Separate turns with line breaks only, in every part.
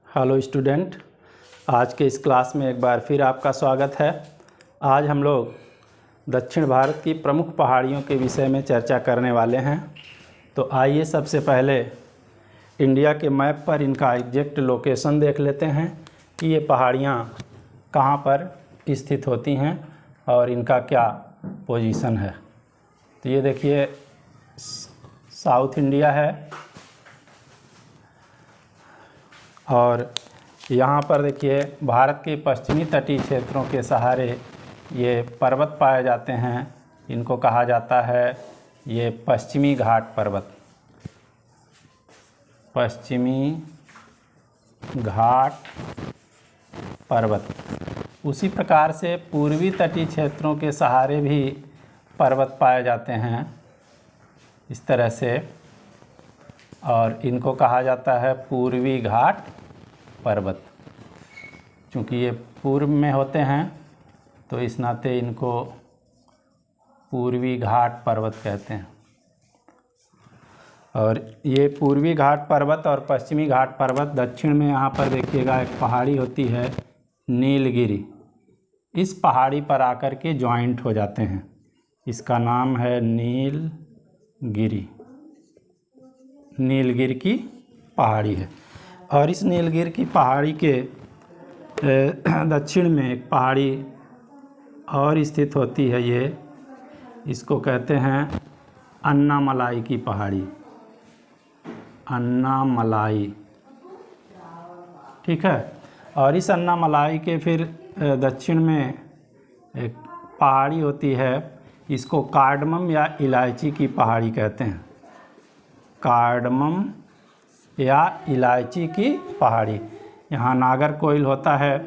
Hello student, आज के इस क्लास में एक बार फिर आपका स्वागत है। आज हम लोग दक्षिण भारत की प्रमुख पहाड़ियों के विषय में चर्चा करने वाले हैं। तो आइए सबसे पहले इंडिया के मैप पर इनका एग्जैक्ट लोकेशन देख लेते हैं कि ये पहाड़ियाँ कहाँ पर स्थित होती हैं और इनका क्या पोजीशन है। तो ये देखिए साउथ इंडिया है और यहाँ पर देखिए भारत के पश्चिमी तटीय क्षेत्रों के सहारे ये पर्वत पाए जाते हैं। इनको कहा जाता है ये पश्चिमी घाट पर्वत, पश्चिमी घाट पर्वत। उसी प्रकार से पूर्वी तटीय क्षेत्रों के सहारे भी पर्वत पाए जाते हैं इस तरह से, और इनको कहा जाता है पूर्वी घाट पर्वत। चूँकि ये पूर्व में होते हैं तो इस नाते इनको पूर्वी घाट पर्वत कहते हैं। और ये पूर्वी घाट पर्वत और पश्चिमी घाट पर्वत दक्षिण में यहाँ पर देखिएगा एक पहाड़ी होती है नीलगिरी। इस पहाड़ी पर आकर के जॉइंट हो जाते हैं। इसका नाम है नीलगिरी, नीलगिरी की पहाड़ी है। और इस नीलगिरी की पहाड़ी के दक्षिण में एक पहाड़ी और स्थित होती है। ये इसको कहते हैं अन्नामलाई की पहाड़ी, अन्नामलाई, ठीक है। और इस अन्नामलाई के फिर दक्षिण में एक पहाड़ी होती है, इसको कार्डमम या इलायची की पहाड़ी कहते हैं, कार्डमम या इलायची की पहाड़ी। यहाँ नागरकोइल होता है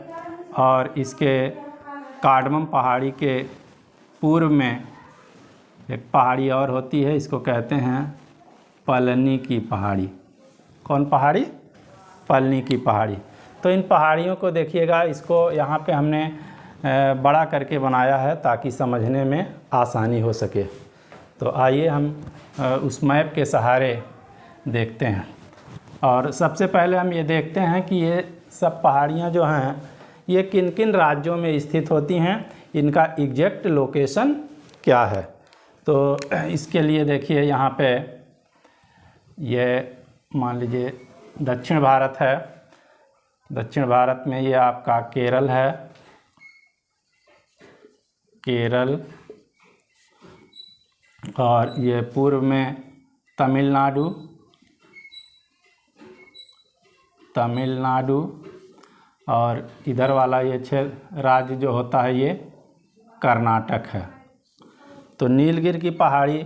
और इसके कार्डमम पहाड़ी के पूर्व में एक पहाड़ी और होती है, इसको कहते हैं पलनी की पहाड़ी। कौन पहाड़ी? पलनी की पहाड़ी। तो इन पहाड़ियों को देखिएगा, इसको यहाँ पे हमने बड़ा करके बनाया है ताकि समझने में आसानी हो सके। तो आइए हम उस मैप के सहारे देखते हैं। और सबसे पहले हम ये देखते हैं कि ये सब पहाड़ियाँ जो हैं ये किन किन राज्यों में स्थित होती हैं, इनका एग्जैक्ट लोकेशन क्या है। तो इसके लिए देखिए यहाँ पे ये मान लीजिए दक्षिण भारत है। दक्षिण भारत में ये आपका केरल है, केरल। और ये पूर्व में तमिलनाडु, तमिलनाडु। और इधर वाला ये राज्य जो होता है ये कर्नाटक है। तो नीलगिरी की पहाड़ी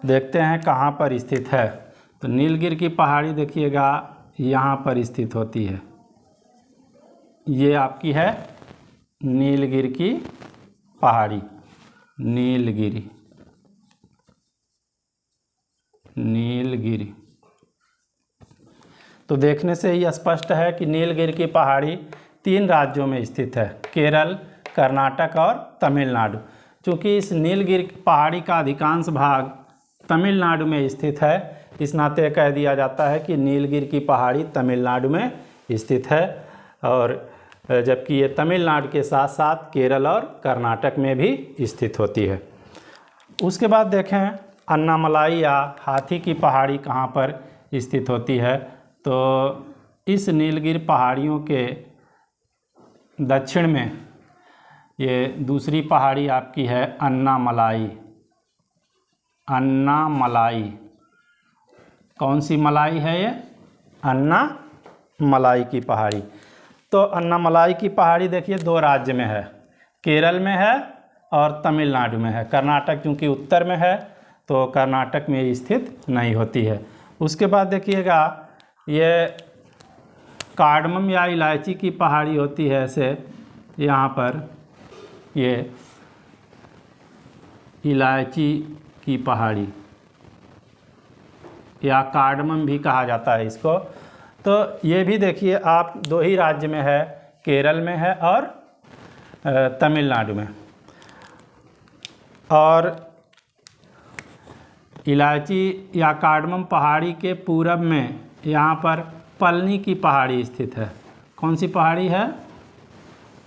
देखते हैं कहाँ पर स्थित है। तो नीलगिरी की पहाड़ी देखिएगा यहाँ पर स्थित होती है। ये आपकी है नीलगिरी की पहाड़ी, नीलगिरी, नीलगिरी। तो देखने से ही स्पष्ट है कि नीलगिरी की पहाड़ी 3 राज्यों में स्थित है, केरल, कर्नाटक और तमिलनाडु। चूँकि इस नीलगिरी पहाड़ी का अधिकांश भाग तमिलनाडु में स्थित है, इस नाते कह दिया जाता है कि नीलगिरी की पहाड़ी तमिलनाडु में स्थित है। और जबकि ये तमिलनाडु के साथ साथ केरल और कर्नाटक में भी स्थित होती है। उसके बाद देखें अन्नामलाई या हाथी की पहाड़ी कहाँ पर स्थित होती है। तो इस नीलगिरी पहाड़ियों के दक्षिण में ये दूसरी पहाड़ी आपकी है अन्नामलाई, अन्नामलाई। कौन सी मलाई है ये? अन्नामलाई की पहाड़ी। तो अन्नामलाई की पहाड़ी देखिए 2 राज्य में है, केरल में है और तमिलनाडु में है। कर्नाटक चूँकि उत्तर में है तो कर्नाटक में स्थित नहीं होती है। उसके बाद देखिएगा ये कार्डमम या इलायची की पहाड़ी होती है। ऐसे यहाँ पर ये इलायची की पहाड़ी या कार्डमम भी कहा जाता है इसको। तो ये भी देखिए आप 2 ही राज्य में है, केरल में है और तमिलनाडु में। और इलायची या कार्डमम पहाड़ी के पूरब में यहाँ पर पलनी की पहाड़ी स्थित है। कौन सी पहाड़ी है?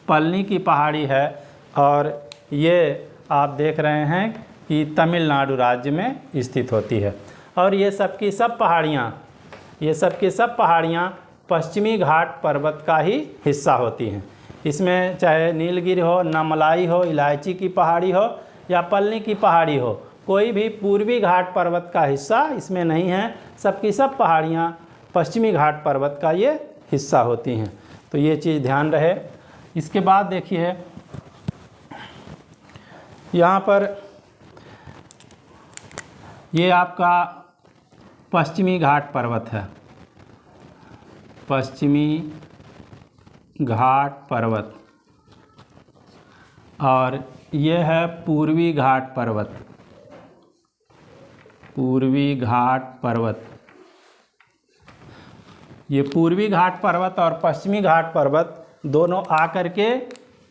पलनी की पहाड़ी है। और ये आप देख रहे हैं कि तमिलनाडु राज्य में स्थित होती है। और ये सब की सब पहाड़ियाँ पश्चिमी घाट पर्वत का ही हिस्सा होती हैं। इसमें चाहे नीलगिरी हो, नमलाई हो, इलायची की पहाड़ी हो या पलनी की पहाड़ी हो, कोई भी पूर्वी घाट पर्वत का हिस्सा इसमें नहीं है। सब की सब पहाड़ियाँ पश्चिमी घाट पर्वत का ये हिस्सा होती हैं। तो ये चीज़ ध्यान रहे। इसके बाद देखिए यहाँ पर ये आपका पश्चिमी घाट पर्वत है, पश्चिमी घाट पर्वत। और ये है पूर्वी घाट पर्वत, पूर्वी घाट पर्वत। ये पूर्वी घाट पर्वत और पश्चिमी घाट पर्वत दोनों आकर के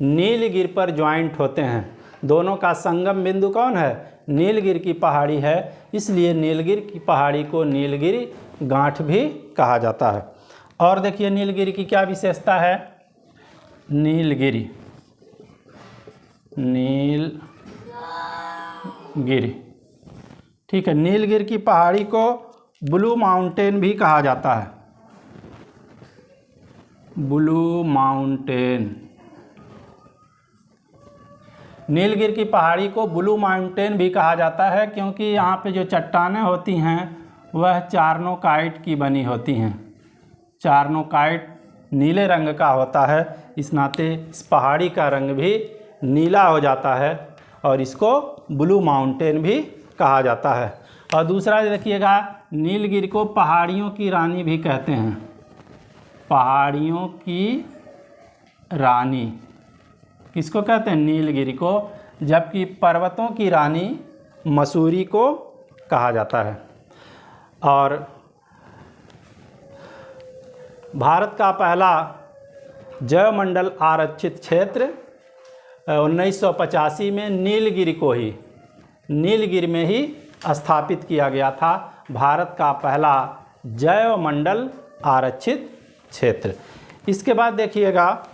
नीलगिरी पर ज्वाइंट होते हैं। दोनों का संगम बिंदु कौन है? नीलगिरी की पहाड़ी है। इसलिए नीलगिरी की पहाड़ी को नीलगिरी गांठ भी कहा जाता है। और देखिए नीलगिरी की क्या विशेषता है? नीलगिरी ठीक है। नीलगिरी की पहाड़ी को ब्लू माउंटेन भी कहा जाता है, ब्लू माउंटेन। नीलगिरी की पहाड़ी को ब्लू माउंटेन भी कहा जाता है क्योंकि यहाँ पे जो चट्टानें होती हैं वह चार्नोकाइट की बनी होती हैं। चार्नोकाइट नीले रंग का होता है, इस नाते इस पहाड़ी का रंग भी नीला हो जाता है और इसको ब्लू माउंटेन भी कहा जाता है। और दूसरा देखिएगा, नीलगिरी को पहाड़ियों की रानी भी कहते हैं, पहाड़ियों की रानी। किसको कहते हैं? नीलगिरी को। जबकि पर्वतों की रानी मसूरी को कहा जाता है। और भारत का पहला जैवमंडल आरक्षित क्षेत्र 1985 में नीलगिरी में ही स्थापित किया गया था। भारत का पहला जैवमंडल आरक्षित क्षेत्र। इसके बाद देखिएगा,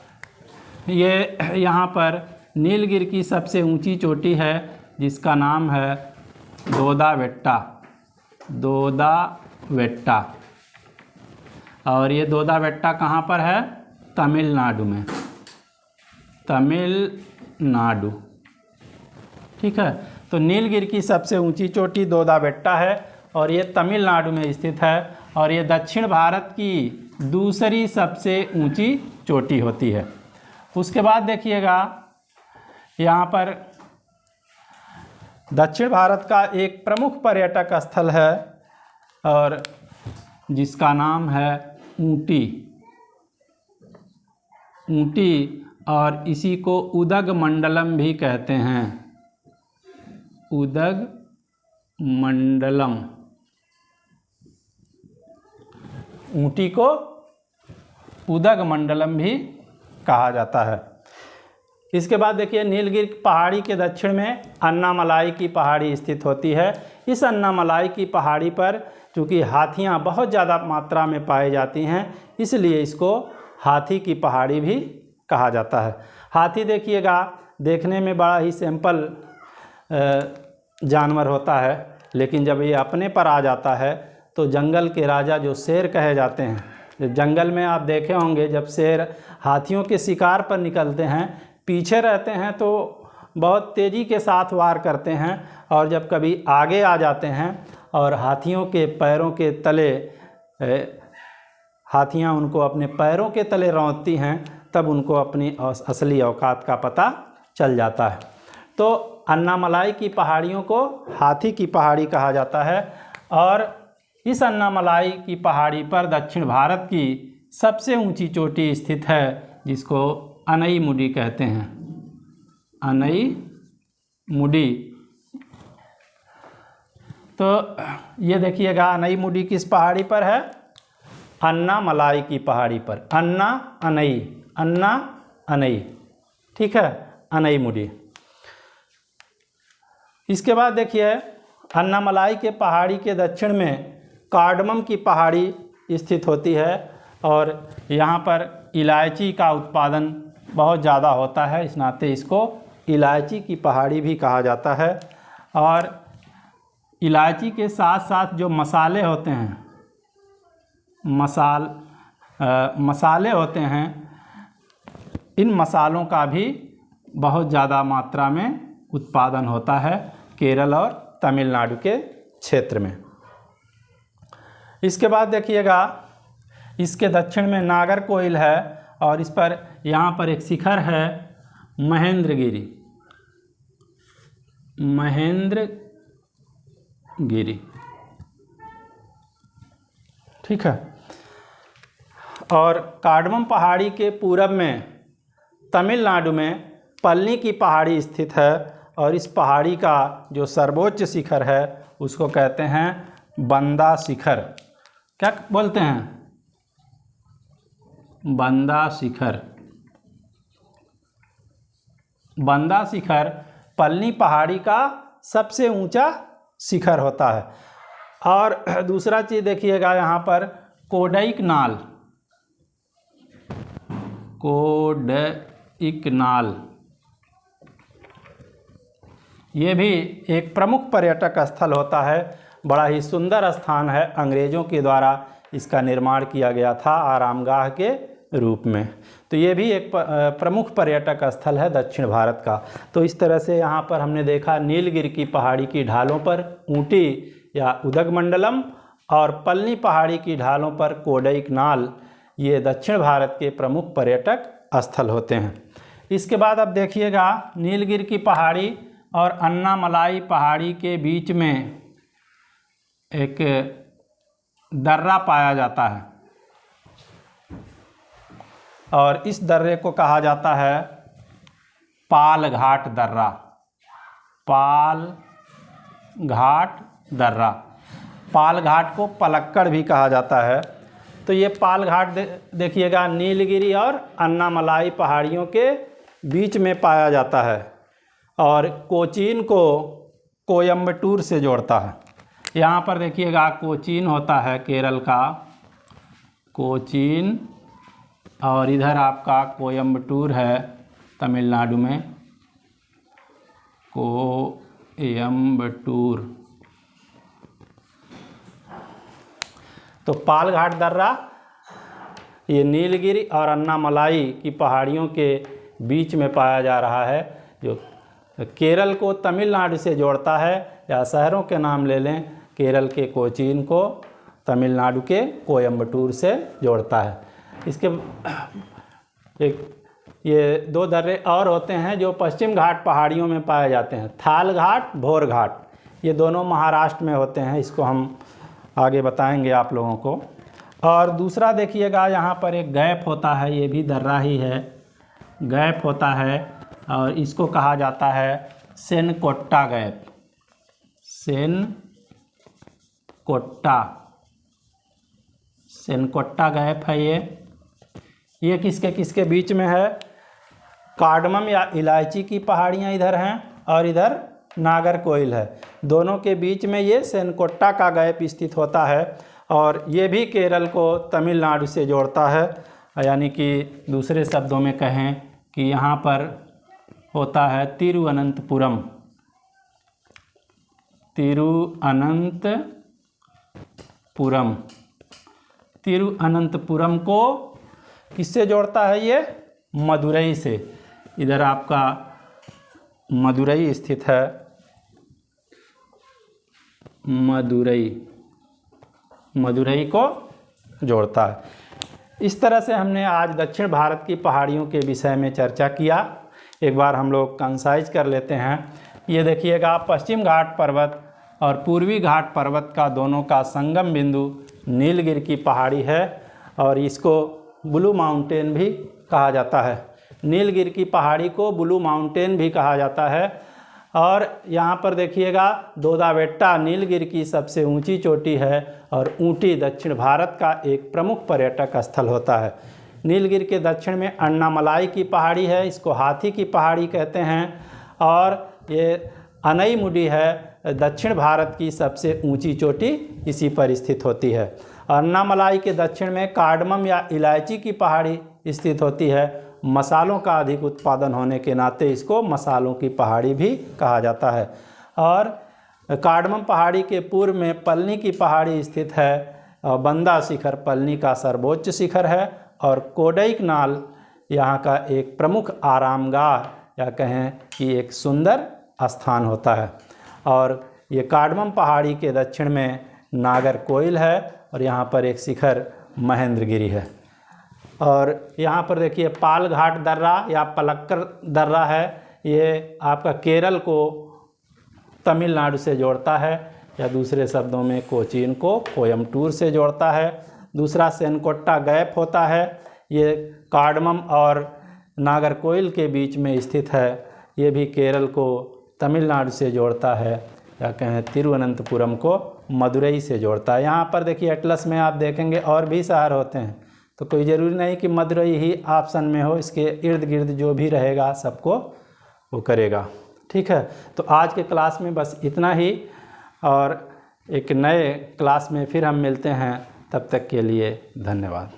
ये यहाँ पर नीलगिरी की सबसे ऊंची चोटी है जिसका नाम है दोदाबेट्टा, दोदाबेट्टा। और ये दोदाबेट्टा कहाँ पर है? तमिलनाडु में, तमिलनाडु। ठीक है। तो नीलगिरी की सबसे ऊंची चोटी दोदाबेट्टा है और ये तमिलनाडु में स्थित है। और ये दक्षिण भारत की दूसरी सबसे ऊंची चोटी होती है। उसके बाद देखिएगा, यहाँ पर दक्षिण भारत का एक प्रमुख पर्यटक स्थल है और जिसका नाम है ऊटी, ऊटी। और इसी को उदगमंडलम भी कहते हैं, उदगमंडलम। ऊटी को उदगमंडलम भी कहा जाता है। इसके बाद देखिए, नीलगिरी पहाड़ी के दक्षिण में अन्नामलाई की पहाड़ी स्थित होती है। इस अन्नामलाई की पहाड़ी पर चूँकि हाथियाँ बहुत ज़्यादा मात्रा में पाई जाती हैं, इसलिए इसको हाथी की पहाड़ी भी कहा जाता है। हाथी देखिएगा, देखने में बड़ा ही सिंपल जानवर होता है, लेकिन जब ये अपने पर आ जाता है तो जंगल के राजा जो शेर कहे जाते हैं, जब जंगल में आप देखे होंगे जब शेर हाथियों के शिकार पर निकलते हैं, पीछे रहते हैं तो बहुत तेज़ी के साथ वार करते हैं, और जब कभी आगे आ जाते हैं और हाथियों के पैरों के तले हाथियाँ उनको अपने पैरों के तले रौंदती हैं, तब उनको अपनी असली औकात का पता चल जाता है। तो अन्नामलाई की पहाड़ियों को हाथी की पहाड़ी कहा जाता है। और इस अन्नामलाई की पहाड़ी पर दक्षिण भारत की सबसे ऊंची चोटी स्थित है जिसको अनईमुडी कहते हैं, अनईमुडी। तो ये देखिएगा, अनईमुडी किस पहाड़ी पर है? अन्नामलाई की पहाड़ी पर। अन्ना अनई, ठीक है, अनईमुडी। इसके बाद देखिए, अन्नामलाई के पहाड़ी के दक्षिण में कार्डमम की पहाड़ी स्थित होती है और यहाँ पर इलायची का उत्पादन बहुत ज़्यादा होता है, इस नाते इसको इलायची की पहाड़ी भी कहा जाता है। और इलायची के साथ साथ जो मसाले होते हैं, मसाले होते हैं, इन मसालों का भी बहुत ज़्यादा मात्रा में उत्पादन होता है केरल और तमिलनाडु के क्षेत्र में। इसके बाद देखिएगा, इसके दक्षिण में नागरकोइल है और इस पर यहाँ पर एक शिखर है महेंद्रगिरी, ठीक है। और कार्डमम पहाड़ी के पूरब में तमिलनाडु में पलनी की पहाड़ी स्थित है और इस पहाड़ी का जो सर्वोच्च शिखर है उसको कहते हैं बंदा शिखर। क्या बोलते हैं? बंदा शिखर। बंदा शिखर पलनी पहाड़ी का सबसे ऊंचा शिखर होता है। और दूसरा चीज़ देखिएगा, यहाँ पर कोडईकनाल, ये भी एक प्रमुख पर्यटक स्थल होता है। बड़ा ही सुंदर स्थान है, अंग्रेज़ों के द्वारा इसका निर्माण किया गया था आरामगाह के रूप में। तो ये भी एक प्रमुख पर्यटक स्थल है दक्षिण भारत का। तो इस तरह से यहाँ पर हमने देखा नीलगिरी की पहाड़ी की ढालों पर ऊटी या उदगमंडलम और पलनी पहाड़ी की ढालों पर कोडईकनाल, ये दक्षिण भारत के प्रमुख पर्यटक स्थल होते हैं। इसके बाद अब देखिएगा, नीलगिरी की पहाड़ी और अन्नामलाई पहाड़ी के बीच में एक दर्रा पाया जाता है और इस दर्रे को कहा जाता है पाल घाट दर्रा। पाल घाट दर्रा, पाल घाट को पलक्कड़ भी कहा जाता है। तो ये पाल घाट देखिएगा नीलगिरी और अन्नामलाई पहाड़ियों के बीच में पाया जाता है और कोचीन को कोयम्बटूर से जोड़ता है। यहाँ पर देखिएगा कोचीन होता है केरल का, कोचीन, और इधर आपका कोयम्बटूर है तमिलनाडु में, कोयम्बटूर। तो पाल घाट दर्रा ये नीलगिरी और अन्नामलाई की पहाड़ियों के बीच में पाया जा रहा है, जो केरल को तमिलनाडु से जोड़ता है। या शहरों के नाम ले लें, केरल के कोचीन को तमिलनाडु के कोयम्बटूर से जोड़ता है। इसके ये दो दर्रे और होते हैं जो पश्चिम घाट पहाड़ियों में पाए जाते हैं, थाल घाट, भोर घाट। ये दोनों महाराष्ट्र में होते हैं, इसको हम आगे बताएंगे आप लोगों को। और दूसरा देखिएगा, यहाँ पर एक गैप होता है, ये भी दर्रा ही है, गैप होता है और इसको कहा जाता है सेनकोट्टा गैप। सेनकोट्टा गैप है ये किसके किसके बीच में है? कार्डमम या इलायची की पहाड़ियाँ इधर हैं और इधर नागरकोइल है, दोनों के बीच में ये सेनकोट्टा का गैप स्थित होता है और ये भी केरल को तमिलनाडु से जोड़ता है। यानी कि दूसरे शब्दों में कहें कि यहाँ पर होता है तिरुअनंतपुरम। तिरुअनंतपुरम को किससे जोड़ता है? ये मदुरई से। इधर आपका मदुरई स्थित है, मदुरई को जोड़ता है। इस तरह से हमने आज दक्षिण भारत की पहाड़ियों के विषय में चर्चा किया। एक बार हम लोग कंसाइज कर लेते हैं। ये देखिएगा, पश्चिम घाट पर्वत और पूर्वी घाट पर्वत का दोनों का संगम बिंदु नीलगिरी की पहाड़ी है और इसको ब्लू माउंटेन भी कहा जाता है। नीलगिरी की पहाड़ी को ब्लू माउंटेन भी कहा जाता है। और यहाँ पर देखिएगा, दोदाबेट्टा नीलगिरी की सबसे ऊंची चोटी है और ऊटी दक्षिण भारत का एक प्रमुख पर्यटक स्थल होता है। नीलगिरी के दक्षिण में अन्नामलाई की पहाड़ी है, इसको हाथी की पहाड़ी कहते हैं। और ये अनईमुडी है, दक्षिण भारत की सबसे ऊंची चोटी इसी पर स्थित होती है। अन्नामलाई के दक्षिण में कार्डमम या इलायची की पहाड़ी स्थित होती है। मसालों का अधिक उत्पादन होने के नाते इसको मसालों की पहाड़ी भी कहा जाता है। और कार्डमम पहाड़ी के पूर्व में पलनी की पहाड़ी स्थित है। बंदा शिखर पलनी का सर्वोच्च शिखर है और कोडईकनाल यहाँ का एक प्रमुख आरामगाह या कहें कि एक सुंदर स्थान होता है। और ये कार्डमम पहाड़ी के दक्षिण में नागरकोइल है और यहाँ पर एक शिखर महेंद्रगिरी है। और यहाँ पर देखिए पालघाट दर्रा या पलक्कर दर्रा है। ये आपका केरल को तमिलनाडु से जोड़ता है या दूसरे शब्दों में कोचीन को कोयम्बटूर से जोड़ता है। दूसरा सेनकोट्टा गैप होता है, ये कार्डमम और नागरकोइल के बीच में स्थित है। ये भी केरल को तमिलनाडु से जोड़ता है या कहें तिरुवनंतपुरम को मदुरई से जोड़ता है। यहाँ पर देखिए एटलस में आप देखेंगे और भी शहर होते हैं, तो कोई ज़रूरी नहीं कि मदुरई ही ऑप्शन में हो, इसके इर्द गिर्द जो भी रहेगा सबको वो करेगा। ठीक है, तो आज के क्लास में बस इतना ही और एक नए क्लास में फिर हम मिलते हैं। तब तक के लिए धन्यवाद।